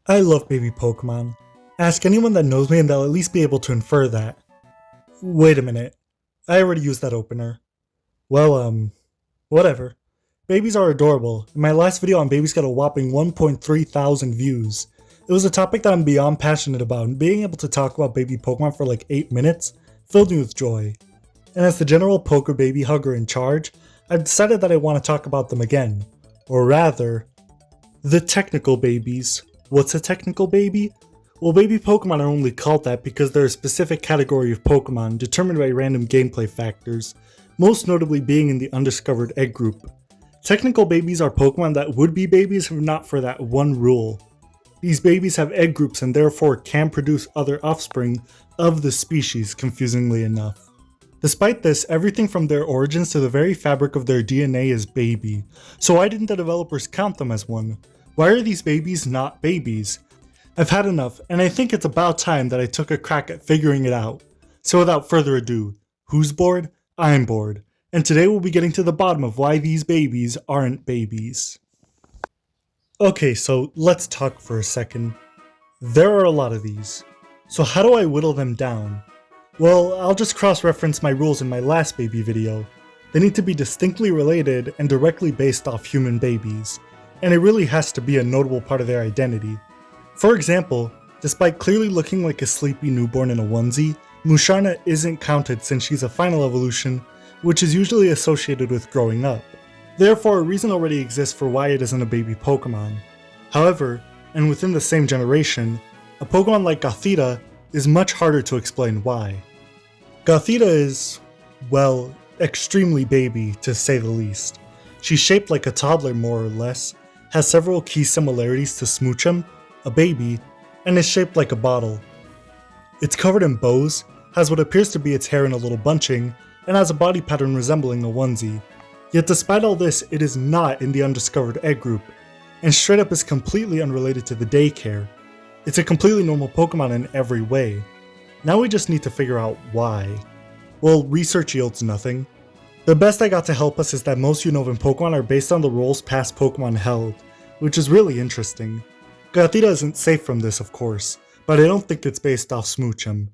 I love baby Pokemon. Ask anyone that knows me and they'll at least be able to infer that. Wait a minute. I already used that opener. Well, whatever. Babies are adorable, and my last video on babies got a whopping 1.3 thousand views. It was a topic that I'm beyond passionate about, and being able to talk about baby Pokemon for like 8 minutes filled me with joy. And as the general Poke baby hugger in charge, I've decided that I want to talk about them again. Or rather, the technical babies. What's a technical baby? Well, baby Pokemon are only called that because they're a specific category of Pokemon determined by random gameplay factors, most notably being in the undiscovered egg group. Technical babies are Pokemon that would be babies if not for that one rule. These babies have egg groups and therefore can produce other offspring of the species, confusingly enough. Despite this, everything from their origins to the very fabric of their DNA is baby, so why didn't the developers count them as one? Why are these babies not babies? I've had enough, and I think it's about time that I took a crack at figuring it out. So without further ado, who's bored? I'm bored. And today we'll be getting to the bottom of why these babies aren't babies. Okay, so let's talk for a second. There are a lot of these. So how do I whittle them down? Well, I'll just cross-reference my rules in my last baby video. They need to be distinctly related and directly based off human babies, and it really has to be a notable part of their identity. For example, despite clearly looking like a sleepy newborn in a onesie, Musharna isn't counted since she's a final evolution, which is usually associated with growing up. Therefore, a reason already exists for why it isn't a baby Pokemon. However, and within the same generation, a Pokemon like Gothita is much harder to explain why. Gothita is, well, extremely baby to say the least. She's shaped like a toddler more or less, has several key similarities to Smoochum, a baby, and is shaped like a bottle. It's covered in bows, has what appears to be its hair in a little bunching, and has a body pattern resembling a onesie. Yet despite all this, it is not in the undiscovered egg group, and straight up is completely unrelated to the daycare. It's a completely normal Pokemon in every way. Now we just need to figure out why. Well, research yields nothing. The best I got to help us is that most Unovan Pokemon are based on the roles past Pokemon held, which is really interesting. Gothita isn't safe from this, of course, but I don't think it's based off Smoochum.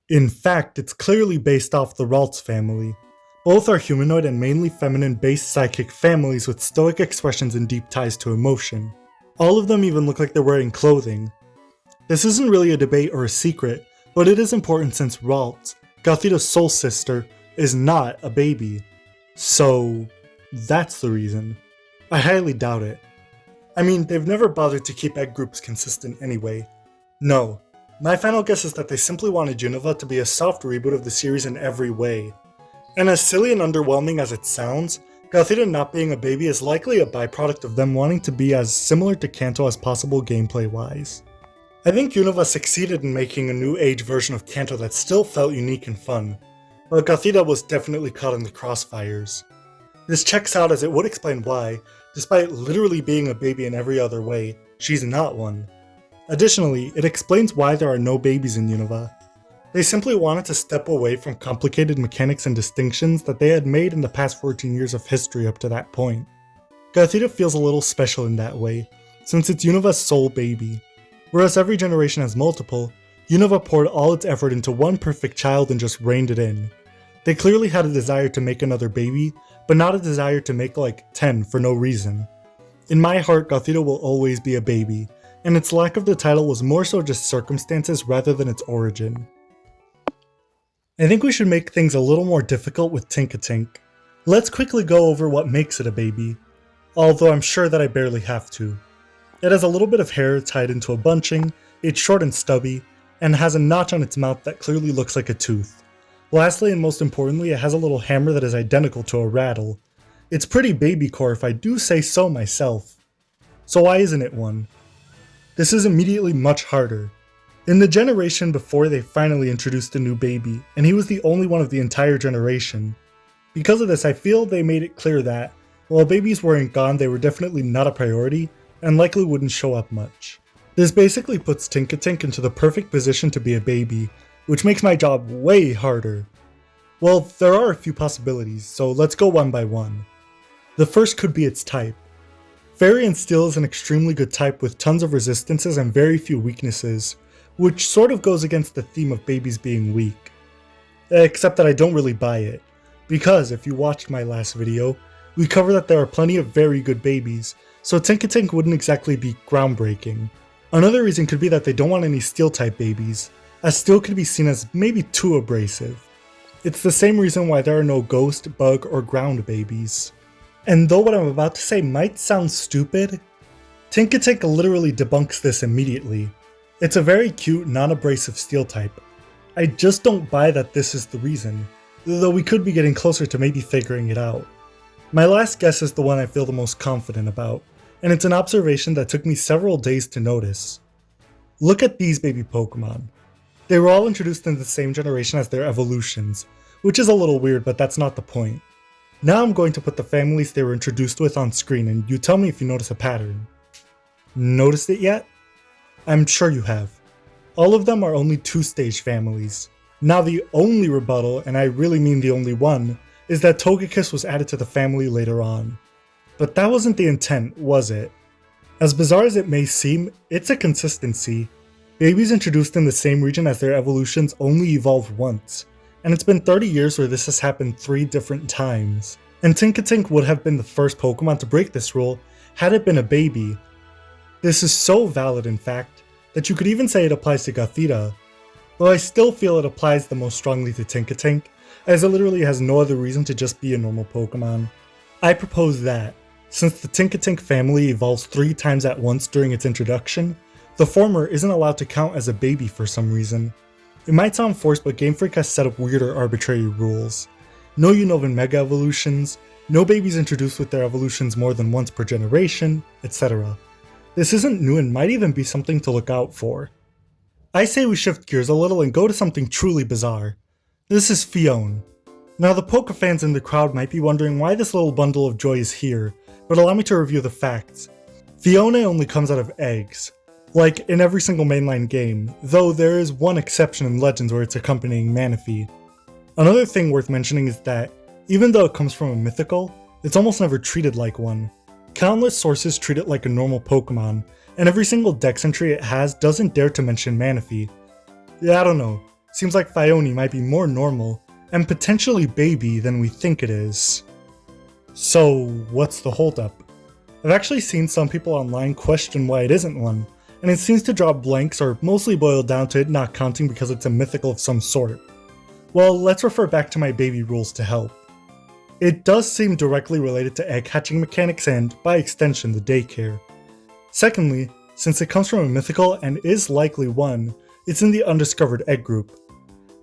In fact, it's clearly based off the Ralts family. Both are humanoid and mainly feminine-based psychic families with stoic expressions and deep ties to emotion. All of them even look like they're wearing clothing. This isn't really a debate or a secret, but it is important since Ralts, Gothita's soul sister, is not a baby. So, that's the reason. I highly doubt it. I mean, they've never bothered to keep egg groups consistent anyway. No, my final guess is that they simply wanted Unova to be a soft reboot of the series in every way. And as silly and underwhelming as it sounds, Gothita not being a baby is likely a byproduct of them wanting to be as similar to Kanto as possible gameplay-wise. I think Unova succeeded in making a new age version of Kanto that still felt unique and fun, but Gothita was definitely caught in the crossfires. This checks out as it would explain why, despite literally being a baby in every other way, she's not one. Additionally, it explains why there are no babies in Unova. They simply wanted to step away from complicated mechanics and distinctions that they had made in the past 14 years of history up to that point. Gothita feels a little special in that way, since it's Unova's sole baby. Whereas every generation has multiple, Unova poured all its effort into one perfect child and just reined it in. They clearly had a desire to make another baby, but not a desire to make like 10 for no reason. In my heart, Gothita will always be a baby, and its lack of the title was more so just circumstances rather than its origin. I think we should make things a little more difficult with Tinkatink. Let's quickly go over what makes it a baby, although I'm sure that I barely have to. It has a little bit of hair tied into a bunching, it's short and stubby, and has a notch on its mouth that clearly looks like a tooth. Lastly and most importantly, it has a little hammer that is identical to a rattle. It's pretty babycore if I do say so myself. So why isn't it one? This is immediately much harder. In the generation before they finally introduced a new baby, and he was the only one of the entire generation. Because of this, I feel they made it clear that, while babies weren't gone, they were definitely not a priority, and likely wouldn't show up much. This basically puts Tinkatink into the perfect position to be a baby, which makes my job way harder. Well, there are a few possibilities, so let's go one by one. The first could be its type. Fairy and Steel is an extremely good type with tons of resistances and very few weaknesses, which sort of goes against the theme of babies being weak. Except that I don't really buy it, because if you watched my last video, we cover that there are plenty of very good babies, so Tinkatink wouldn't exactly be groundbreaking. Another reason could be that they don't want any Steel type babies, as Steel could be seen as maybe too abrasive. It's the same reason why there are no Ghost, Bug, or Ground babies. And though what I'm about to say might sound stupid, Tinkatink literally debunks this immediately. It's a very cute, non-abrasive Steel type. I just don't buy that this is the reason, though we could be getting closer to maybe figuring it out. My last guess is the one I feel the most confident about, and it's an observation that took me several days to notice. Look at these baby Pokemon. They were all introduced in the same generation as their evolutions, which is a little weird, but that's not the point. Now I'm going to put the families they were introduced with on screen, and you tell me if you notice a pattern. Noticed it yet? I'm sure you have. All of them are only 2-stage families. Now the only rebuttal, and I really mean the only one, is that Togekiss was added to the family later on. But that wasn't the intent, was it? As bizarre as it may seem, it's a consistency. Babies introduced in the same region as their evolutions only evolved once, and it's been 30 years where this has happened 3 different times. And Tinkatink would have been the first Pokemon to break this rule had it been a baby. This is so valid, in fact, that you could even say it applies to Gothita, though I still feel it applies the most strongly to Tinkatink, as it literally has no other reason to just be a normal Pokemon. I propose that, since the Tinkatink family evolves 3 times at once during its introduction, the former isn't allowed to count as a baby for some reason. It might sound forced, but Game Freak has set up weird or arbitrary rules. No Unova Mega Evolutions, no babies introduced with their evolutions more than once per generation, etc. This isn't new and might even be something to look out for. I say we shift gears a little and go to something truly bizarre. This is Phione. Now the Poke fans in the crowd might be wondering why this little bundle of joy is here, but allow me to review the facts. Phione only comes out of eggs, like in every single mainline game, though there is one exception in Legends where it's accompanying Manaphy. Another thing worth mentioning is that, even though it comes from a mythical, it's almost never treated like one. Countless sources treat it like a normal Pokemon, and every single dex entry it has doesn't dare to mention Manaphy. Yeah, I don't know, seems like Phione might be more normal, and potentially baby than we think it is. So, what's the holdup? I've actually seen some people online question why it isn't one, and it seems to drop blanks or mostly boil down to it not counting because it's a mythical of some sort. Well, let's refer back to my baby rules to help. It does seem directly related to egg hatching mechanics and, by extension, the daycare. Secondly, since it comes from a mythical and is likely one, it's in the undiscovered egg group.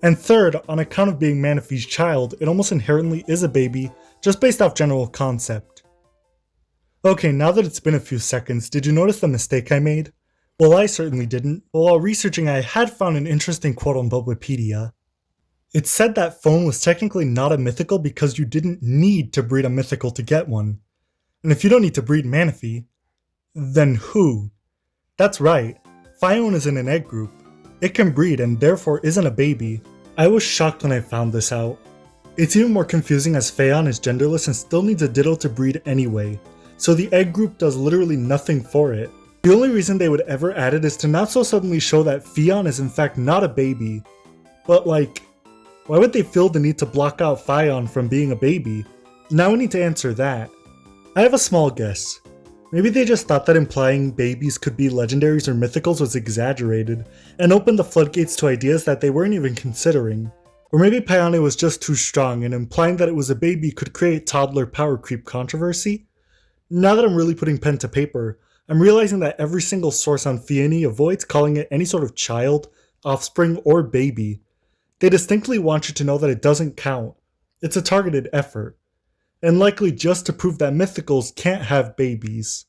And third, on account of being Manaphy's child, it almost inherently is a baby, just based off general concept. Okay, now that it's been a few seconds, did you notice the mistake I made? Well, I certainly didn't, but while researching I had found an interesting quote on Bulbapedia. It said that Phione was technically not a mythical because you didn't need to breed a mythical to get one. And if you don't need to breed Manaphy, then who? That's right, Phione is in an egg group. It can breed and therefore isn't a baby. I was shocked when I found this out. It's even more confusing as Phione is genderless and still needs a Ditto to breed anyway, so the egg group does literally nothing for it. The only reason they would ever add it is to not so suddenly show that Phione is in fact not a baby. But like, why would they feel the need to block out Phione from being a baby? Now we need to answer that. I have a small guess. Maybe they just thought that implying babies could be legendaries or mythicals was exaggerated, and opened the floodgates to ideas that they weren't even considering. Or maybe Phione was just too strong, and implying that it was a baby could create toddler power creep controversy? Now that I'm really putting pen to paper, I'm realizing that every single source on Phione avoids calling it any sort of child, offspring, or baby. They distinctly want you to know that it doesn't count. It's a targeted effort. And likely just to prove that mythicals can't have babies.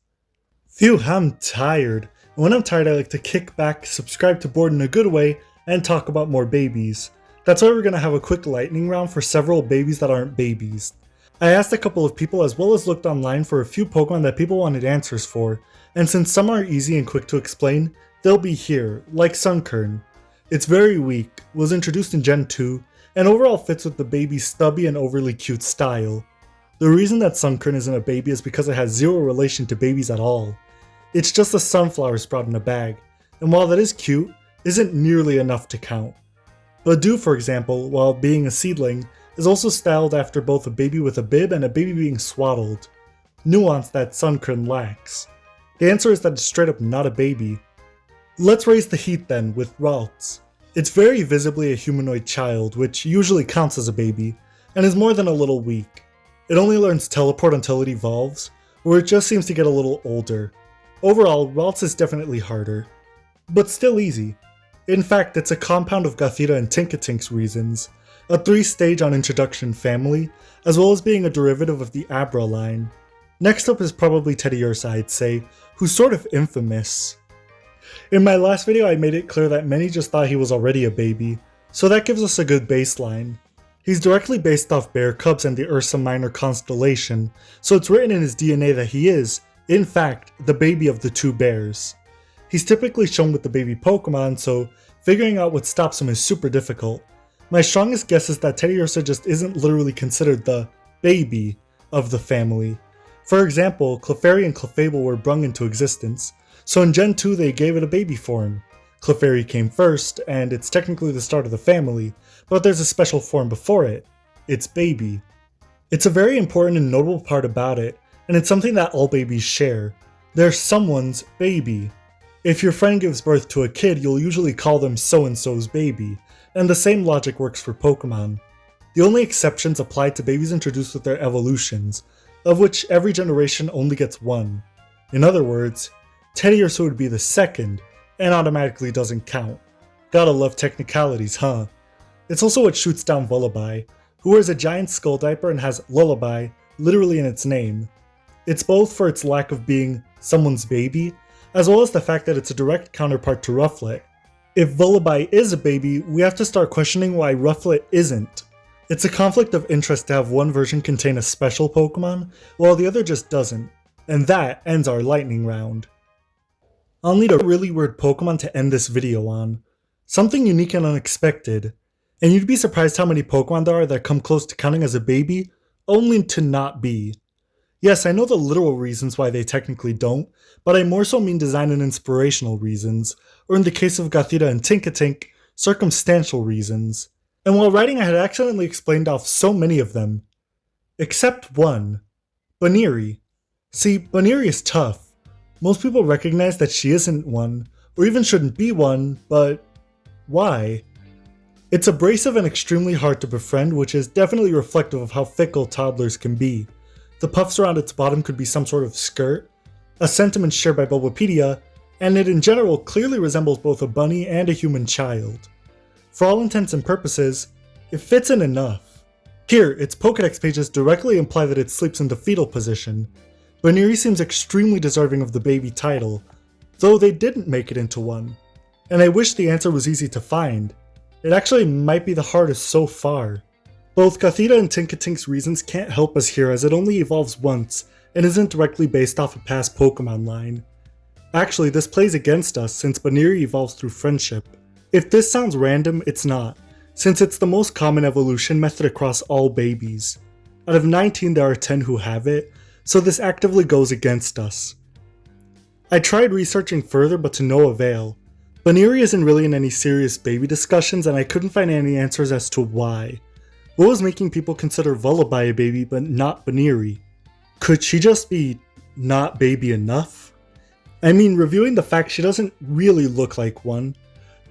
Phew, I'm tired. And when I'm tired I like to kick back, subscribe to Bored in a good way, and talk about more babies. That's why we're gonna have a quick lightning round for several babies that aren't babies. I asked a couple of people as well as looked online for a few Pokemon that people wanted answers for, and since some are easy and quick to explain, they'll be here, like Sunkern. It's very weak, was introduced in Gen 2, and overall fits with the baby's stubby and overly cute style. The reason that Sunkern isn't a baby is because it has zero relation to babies at all. It's just a sunflower sprout in a bag, and while that is cute, isn't nearly enough to count. Badu, for example, while being a seedling, is also styled after both a baby with a bib and a baby being swaddled, nuance that Sunkern lacks. The answer is that it's straight up not a baby. Let's raise the heat then with Ralts. It's very visibly a humanoid child, which usually counts as a baby, and is more than a little weak. It only learns teleport until it evolves, where it just seems to get a little older. Overall, Ralts is definitely harder, but still easy. In fact, it's a compound of Gothita and Tinkatink's reasons, a 3-stage on introduction family, as well as being a derivative of the Abra line. Next up is probably Teddiursa, I'd say, who's sort of infamous. In my last video I made it clear that many just thought he was already a baby, so that gives us a good baseline. He's directly based off bear cubs and the Ursa Minor constellation, so it's written in his DNA that he is, in fact, the baby of the two bears. He's typically shown with the baby Pokemon, so figuring out what stops him is super difficult. My strongest guess is that Teddiursa just isn't literally considered the baby of the family. For example, Clefairy and Clefable were brung into existence, so in Gen 2 they gave it a baby form. Clefairy came first, and it's technically the start of the family, but there's a special form before it. It's baby. It's a very important and notable part about it, and it's something that all babies share. They're someone's baby. If your friend gives birth to a kid, you'll usually call them so-and-so's baby, and the same logic works for Pokemon. The only exceptions apply to babies introduced with their evolutions, of which every generation only gets one. In other words, Teddiursa would be the second, and automatically doesn't count. Gotta love technicalities, huh? It's also what shoots down Vullaby, who wears a giant skull diaper and has lullaby literally in its name. It's both for its lack of being someone's baby, as well as the fact that it's a direct counterpart to Rufflet. If Vullaby is a baby, we have to start questioning why Rufflet isn't. It's a conflict of interest to have one version contain a special Pokemon, while the other just doesn't, and that ends our lightning round. I'll need a really weird Pokemon to end this video on. Something unique and unexpected, and you'd be surprised how many Pokemon there are that come close to counting as a baby, only to not be. Yes, I know the literal reasons why they technically don't, but I more so mean design and inspirational reasons, or in the case of Gothita and Tinkatink, circumstantial reasons. And while writing I had accidentally explained off so many of them. Except one. Buneary. See, Buneary is tough. Most people recognize that she isn't one, or even shouldn't be one, but why? It's abrasive and extremely hard to befriend, which is definitely reflective of how fickle toddlers can be. The puffs around its bottom could be some sort of skirt, a sentiment shared by Bulbapedia, and it in general clearly resembles both a bunny and a human child. For all intents and purposes, it fits in enough. Here, its Pokédex pages directly imply that it sleeps in the fetal position. Buneary seems extremely deserving of the baby title, though they didn't make it into one. And I wish the answer was easy to find. It actually might be the hardest so far. Both Gothita and Tinkatink's reasons can't help us here as it only evolves once and isn't directly based off a past Pokemon line. Actually, this plays against us since Buneary evolves through friendship. If this sounds random, it's not, since it's the most common evolution method across all babies. Out of 19 there are 10 who have it, so this actively goes against us. I tried researching further but to no avail. Buneary isn't really in any serious baby discussions and I couldn't find any answers as to why. What was making people consider Vullaby a baby but not Buneary? Could she just be not baby enough? I mean, reviewing the fact, she doesn't really look like one.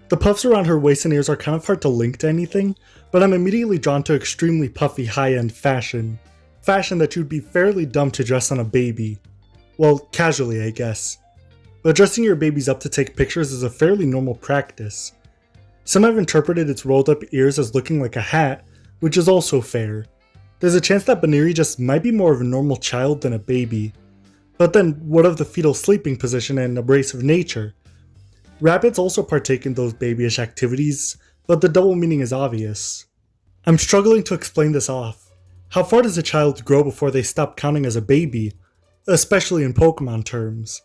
The puffs around her waist and ears are kind of hard to link to anything, but I'm immediately drawn to extremely puffy high-end fashion. Fashion that you'd be fairly dumb to dress on a baby. Well, casually I guess. But dressing your babies up to take pictures is a fairly normal practice. Some have interpreted its rolled up ears as looking like a hat, which is also fair. There's a chance that Buneary just might be more of a normal child than a baby. But then, what of the fetal sleeping position and abrasive nature? Rabbits also partake in those babyish activities, but the double meaning is obvious. I'm struggling to explain this off. How far does a child grow before they stop counting as a baby, especially in Pokemon terms?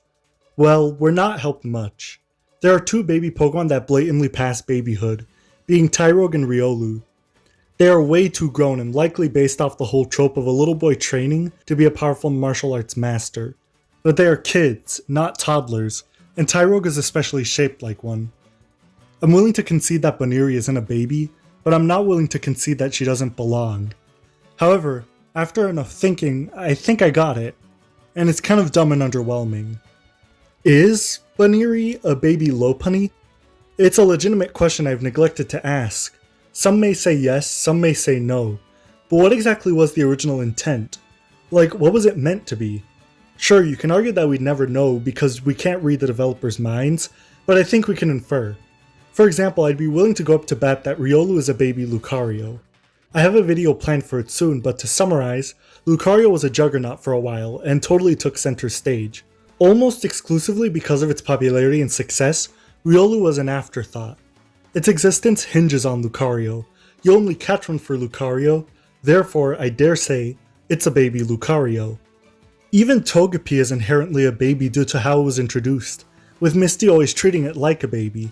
Well, we're not helped much. There are two baby Pokemon that blatantly pass babyhood, being Tyrogue and Riolu. They are way too grown and likely based off the whole trope of a little boy training to be a powerful martial arts master. But they are kids, not toddlers, and Tyrogue is especially shaped like one. I'm willing to concede that Buneary isn't a baby, but I'm not willing to concede that she doesn't belong. However, after enough thinking, I think I got it, and it's kind of dumb and underwhelming. Is Buneary a baby Lopunny? It's a legitimate question I've neglected to ask. Some may say yes, some may say no, but what exactly was the original intent? Like, what was it meant to be? Sure, you can argue that we'd never know because we can't read the developers' minds, but I think we can infer. For example, I'd be willing to go up to bat that Riolu is a baby Lucario. I have a video planned for it soon, but to summarize, Lucario was a juggernaut for a while and totally took center stage. Almost exclusively because of its popularity and success, Riolu was an afterthought. Its existence hinges on Lucario. You only catch one for Lucario, therefore I dare say, it's a baby Lucario. Even Togepi is inherently a baby due to how it was introduced, with Misty always treating it like a baby.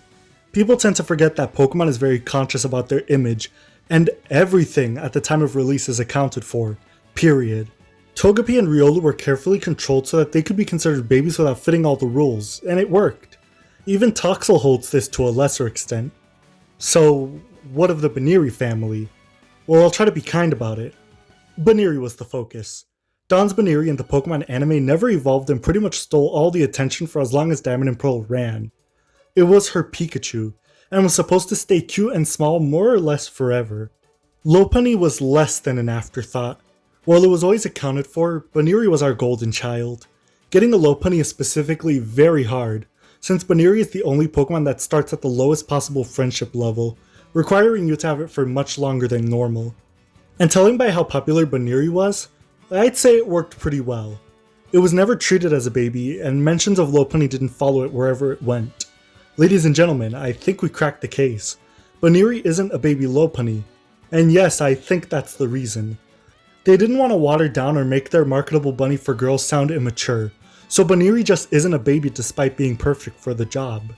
People tend to forget that Pokemon is very conscious about their image, and everything at the time of release is accounted for, period. Togepi and Riolu were carefully controlled so that they could be considered babies without fitting all the rules, and it worked. Even Toxel holds this to a lesser extent. So, what of the Buneary family? Well, I'll try to be kind about it. Buneary was the focus. Dawn's Buneary in the Pokemon anime never evolved and pretty much stole all the attention for as long as Diamond and Pearl ran. It was her Pikachu, and was supposed to stay cute and small more or less forever. Lopunny was less than an afterthought. While it was always accounted for, Buneary was our golden child. Getting a Lopunny is specifically very hard, since Buneary is the only Pokemon that starts at the lowest possible friendship level, requiring you to have it for much longer than normal. And telling by how popular Buneary was, I'd say it worked pretty well. It was never treated as a baby, and mentions of Lopunny didn't follow it wherever it went. Ladies and gentlemen, I think we cracked the case. Buneary isn't a baby Lopunny, and yes, I think that's the reason. They didn't want to water down or make their marketable bunny for girls sound immature, so Buneary just isn't a baby despite being perfect for the job.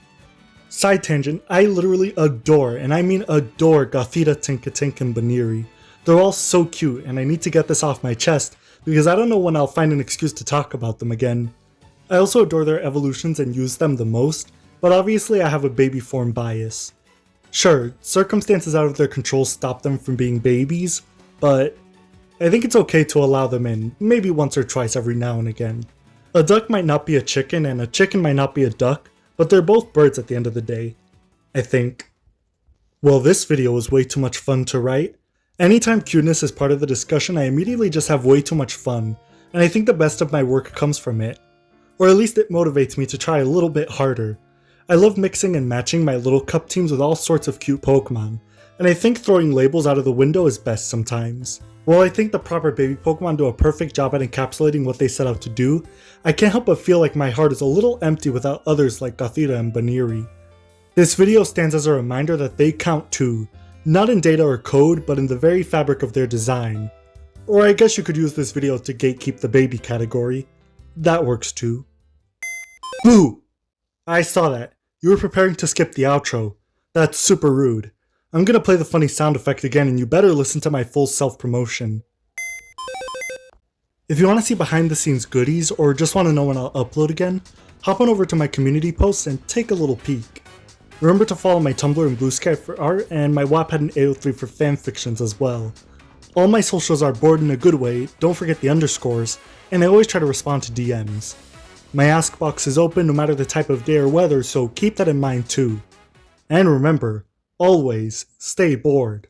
Side tangent, I literally adore, and I mean adore, Gothita, Tinkatink, and Buneary. They're all so cute, and I need to get this off my chest, because I don't know when I'll find an excuse to talk about them again. I also adore their evolutions and use them the most, but obviously I have a baby form bias. Sure, circumstances out of their control stop them from being babies, but I think it's okay to allow them in, maybe once or twice every now and again. A duck might not be a chicken, and a chicken might not be a duck, but they're both birds at the end of the day, I think. Well, this video was way too much fun to write. Anytime cuteness is part of the discussion, I immediately just have way too much fun, and I think the best of my work comes from it. Or at least it motivates me to try a little bit harder. I love mixing and matching my little cup teams with all sorts of cute Pokemon, and I think throwing labels out of the window is best sometimes. While I think the proper baby Pokemon do a perfect job at encapsulating what they set out to do, I can't help but feel like my heart is a little empty without others like Gothita and Buneary. This video stands as a reminder that they count too, not in data or code, but in the very fabric of their design. Or I guess you could use this video to gatekeep the baby category. That works too. Boo! I saw that. You were preparing to skip the outro. That's super rude. I'm gonna play the funny sound effect again, and you better listen to my full self-promotion. If you want to see behind the scenes goodies, or just want to know when I'll upload again, hop on over to my community posts and take a little peek. Remember to follow my Tumblr and Blue Sky for art, and my Wattpad and 803 for fanfictions as well. All my socials are bored in a good way, don't forget the underscores, and I always try to respond to DMs. My ask box is open no matter the type of day or weather, so keep that in mind too. And remember, always stay bored.